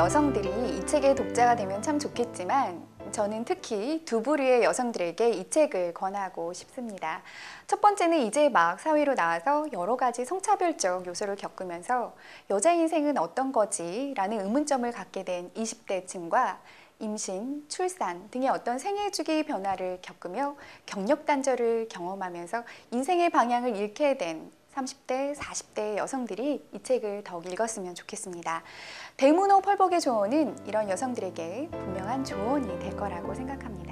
여성들이 이 책의 독자가 되면 참 좋겠지만 저는 특히 두 부류의 여성들에게 이 책을 권하고 싶습니다. 첫 번째는 이제 막 사회로 나와서 여러 가지 성차별적 요소를 겪으면서 여자 인생은 어떤 거지? 라는 의문점을 갖게 된 20대층과 임신, 출산 등의 어떤 생애주기 변화를 겪으며 경력 단절을 경험하면서 인생의 방향을 잃게 된 30대, 40대 여성들이 이 책을 더욱 읽었으면 좋겠습니다. 대문호 펄벅의 조언은 이런 여성들에게 분명한 조언이 될 거라고 생각합니다.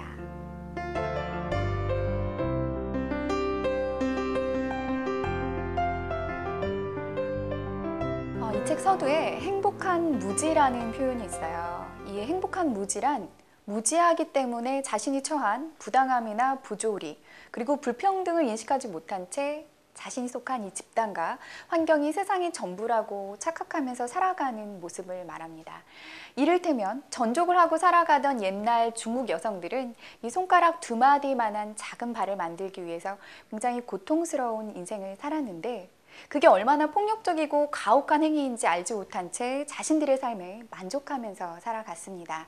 이 책 서두에 행복한 무지라는 표현이 있어요. 이 행복한 무지란 무지하기 때문에 자신이 처한 부당함이나 부조리 그리고 불평등을 인식하지 못한 채 자신이 속한 이 집단과 환경이 세상의 전부라고 착각하면서 살아가는 모습을 말합니다. 이를테면 전족을 하고 살아가던 옛날 중국 여성들은 이 손가락 두 마디만한 작은 발을 만들기 위해서 굉장히 고통스러운 인생을 살았는데 그게 얼마나 폭력적이고 가혹한 행위인지 알지 못한 채 자신들의 삶에 만족하면서 살아갔습니다.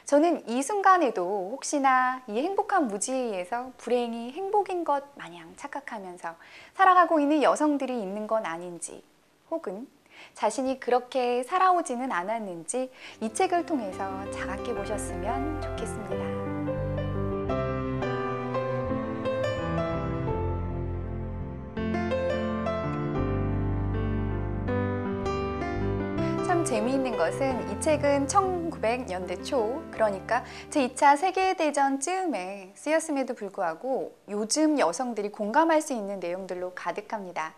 저는 이 순간에도 혹시나 이 행복한 무지에 의해서 불행이 행복인 것 마냥 착각하면서 살아가고 있는 여성들이 있는 건 아닌지 혹은 자신이 그렇게 살아오지는 않았는지 이 책을 통해서 자각해 보셨으면 좋겠습니다. 참 재미있는 것은 이 책은 1900년대 초, 그러니까 제2차 세계대전 즈음에 쓰였음에도 불구하고 요즘 여성들이 공감할 수 있는 내용들로 가득합니다.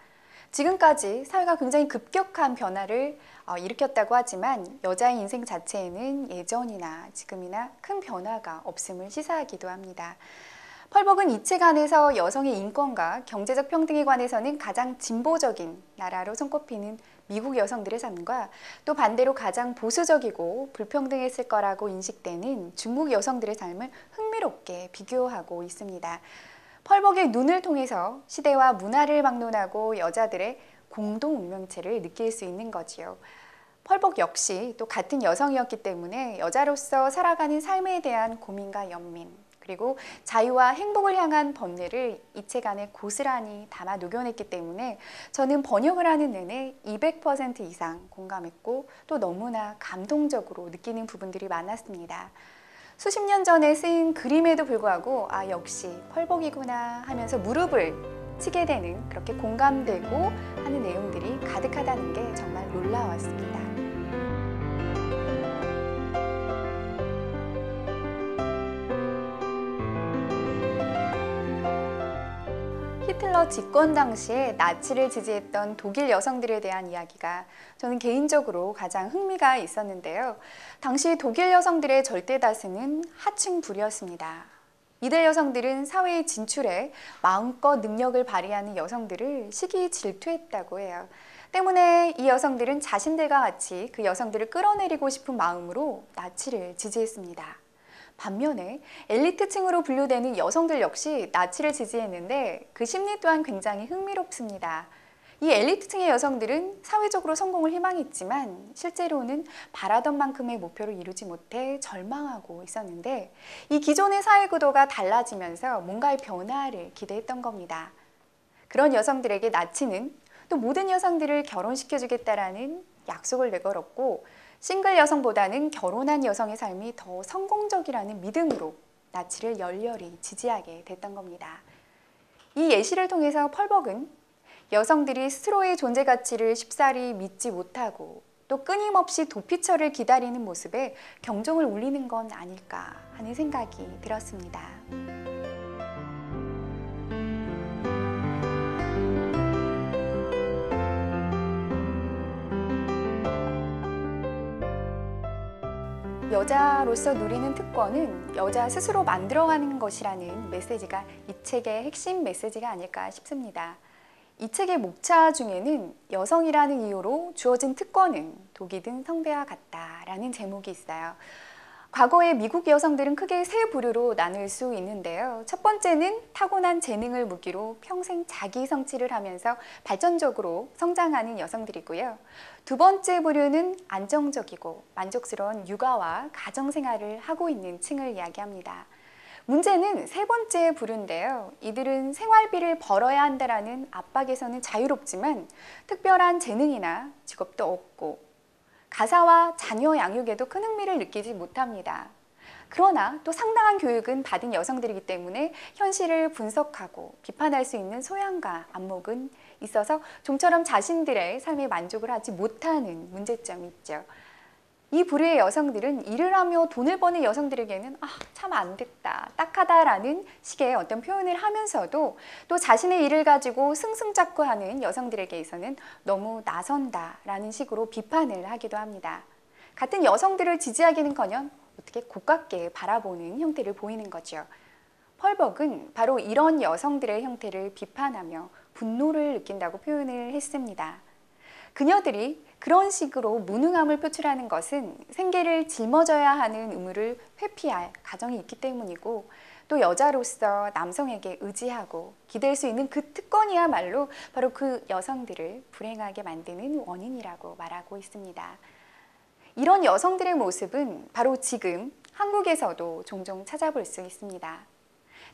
지금까지 사회가 굉장히 급격한 변화를 일으켰다고 하지만 여자의 인생 자체에는 예전이나 지금이나 큰 변화가 없음을 시사하기도 합니다. 펄벅은 이 책 안에서 여성의 인권과 경제적 평등에 관해서는 가장 진보적인 나라로 손꼽히는 미국 여성들의 삶과 또 반대로 가장 보수적이고 불평등했을 거라고 인식되는 중국 여성들의 삶을 흥미롭게 비교하고 있습니다. 펄벅의 눈을 통해서 시대와 문화를 막론하고 여자들의 공동 운명체를 느낄 수 있는 거지요. 펄벅 역시 또 같은 여성이었기 때문에 여자로서 살아가는 삶에 대한 고민과 연민 그리고 자유와 행복을 향한 번뇌를 이 책 안에 고스란히 담아 녹여냈기 때문에 저는 번역을 하는 내내 200% 이상 공감했고 또 너무나 감동적으로 느끼는 부분들이 많았습니다. 수십 년 전에 쓰인 그림에도 불구하고 역시 펄벅이구나 하면서 무릎을 치게 되는 그렇게 공감되고 하는 내용들이 가득하다는 게 정말 놀라웠습니다. 히틀러 집권 당시에 나치를 지지했던 독일 여성들에 대한 이야기가 저는 개인적으로 가장 흥미가 있었는데요. 당시 독일 여성들의 절대 다수는 하층 부류였습니다. 이들 여성들은 사회에 진출해 마음껏 능력을 발휘하는 여성들을 시기 질투했다고 해요. 때문에 이 여성들은 자신들과 같이 그 여성들을 끌어내리고 싶은 마음으로 나치를 지지했습니다. 반면에 엘리트층으로 분류되는 여성들 역시 나치를 지지했는데 그 심리 또한 굉장히 흥미롭습니다. 이 엘리트층의 여성들은 사회적으로 성공을 희망했지만 실제로는 바라던 만큼의 목표를 이루지 못해 절망하고 있었는데 이 기존의 사회 구도가 달라지면서 뭔가의 변화를 기대했던 겁니다. 그런 여성들에게 나치는 또 모든 여성들을 결혼시켜주겠다라는 약속을 내걸었고 싱글 여성보다는 결혼한 여성의 삶이 더 성공적이라는 믿음으로 나치를 열렬히 지지하게 됐던 겁니다. 이 예시를 통해서 펄벅은 여성들이 스스로의 존재 가치를 쉽사리 믿지 못하고 또 끊임없이 도피처를 기다리는 모습에 경종을 울리는 건 아닐까 하는 생각이 들었습니다. 여자로서 누리는 특권은 여자 스스로 만들어가는 것이라는 메시지가 이 책의 핵심 메시지가 아닐까 싶습니다. 이 책의 목차 중에는 여성이라는 이유로 주어진 특권은 독이 든 성배와 같다라는 제목이 있어요. 과거의 미국 여성들은 크게 세 부류로 나눌 수 있는데요. 첫 번째는 타고난 재능을 무기로 평생 자기 성취를 하면서 발전적으로 성장하는 여성들이고요. 두 번째 부류는 안정적이고 만족스러운 육아와 가정생활을 하고 있는 층을 이야기합니다. 문제는 세 번째 부류인데요. 이들은 생활비를 벌어야 한다라는 압박에서는 자유롭지만 특별한 재능이나 직업도 없고 가사와 자녀 양육에도 큰 흥미를 느끼지 못합니다. 그러나 또 상당한 교육은 받은 여성들이기 때문에 현실을 분석하고 비판할 수 있는 소양과 안목은 있어서 좀처럼 자신들의 삶에 만족을 하지 못하는 문제점이 있죠. 이 부류의 여성들은 일을 하며 돈을 버는 여성들에게는 참 안 됐다, 딱하다라는 식의 어떤 표현을 하면서도 또 자신의 일을 가지고 승승장구하는 여성들에게서는 너무 나선다라는 식으로 비판을 하기도 합니다. 같은 여성들을 지지하기는커녕 어떻게 고깝게 바라보는 형태를 보이는 거죠. 펄벅은 바로 이런 여성들의 형태를 비판하며 분노를 느낀다고 표현을 했습니다. 그녀들이 그런 식으로 무능함을 표출하는 것은 생계를 짊어져야 하는 의무를 회피할 가정이 있기 때문이고 또 여자로서 남성에게 의지하고 기댈 수 있는 그 특권이야말로 바로 그 여성들을 불행하게 만드는 원인이라고 말하고 있습니다. 이런 여성들의 모습은 바로 지금 한국에서도 종종 찾아볼 수 있습니다.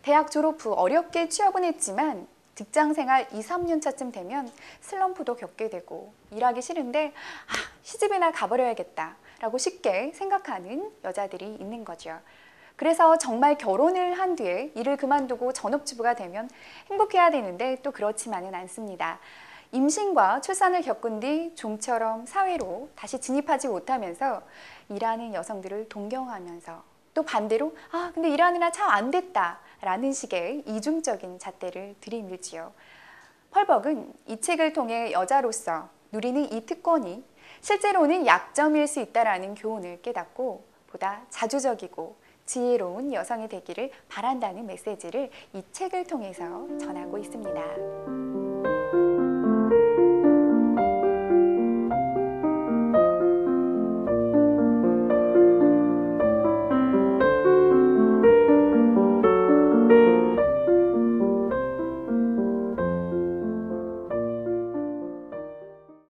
대학 졸업 후 어렵게 취업은 했지만 직장생활 2, 3년 차쯤 되면 슬럼프도 겪게 되고 일하기 싫은데 시집이나 가버려야겠다 라고 쉽게 생각하는 여자들이 있는 거죠. 그래서 정말 결혼을 한 뒤에 일을 그만두고 전업주부가 되면 행복해야 되는데 또 그렇지만은 않습니다. 임신과 출산을 겪은 뒤 좀처럼 사회로 다시 진입하지 못하면서 일하는 여성들을 동경하면서 또 반대로 근데 일하느라 참 안 됐다 라는 식의 이중적인 잣대를 들이밀지요. 펄벅은 이 책을 통해 여자로서 누리는 이 특권이 실제로는 약점일 수 있다는 교훈을 깨닫고 보다 자주적이고 지혜로운 여성이 되기를 바란다는 메시지를 이 책을 통해서 전하고 있습니다.